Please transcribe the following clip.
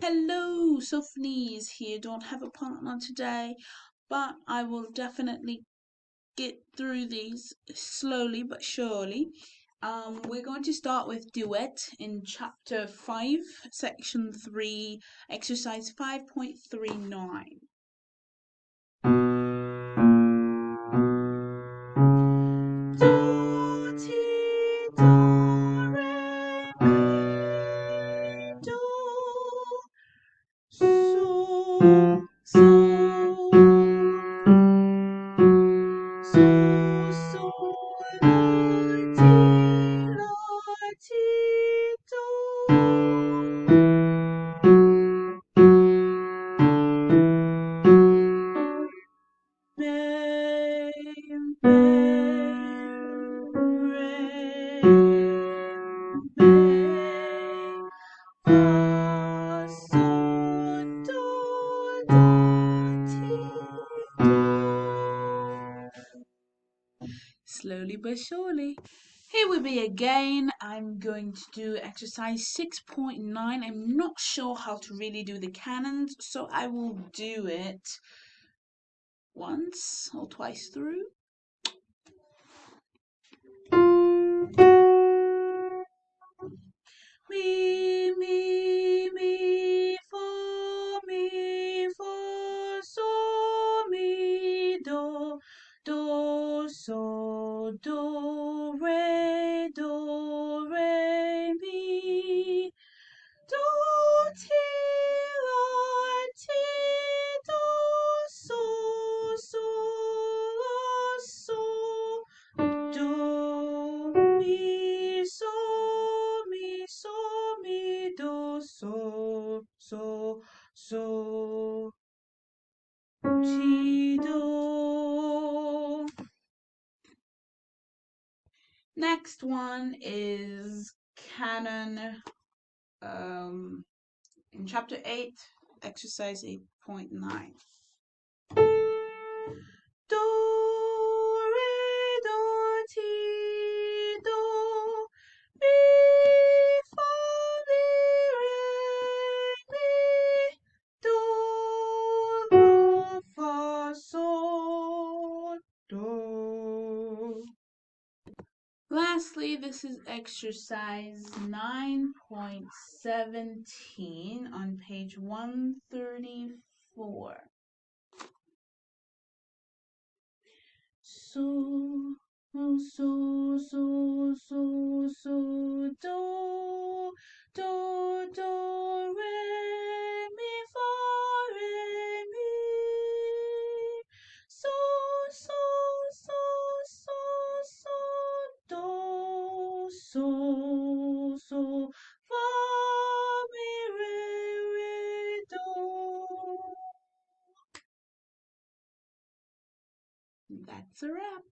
Hello, Soph here. Don't have a partner today, but I will definitely get through these slowly but surely. We're going to start with Duet in chapter 5, section 3, exercise 5.39. Do, ti, do, re, mi, do, so, so, la, ti, do. Re, fa, sol, do, ti, do. Slowly but surely. Here we be again. I'm going to do exercise 6.9. I'm not sure how to really do the canons, so I will do it once or twice through. Mi, fa, sol, mi, do, so, re, mi, do, ti, la, ti, do, la, do, mi, do, ti, do. Next one is Canon in chapter 8, exercise 8.9. Do, re, do, ti, do, mi, fa, mi, do, la, fa, sol, do. Lastly, this is exercise 9.17 on page 134. So, do, re, mi, fa, re, mi. So, do, fa, mi, re, do. That's a wrap.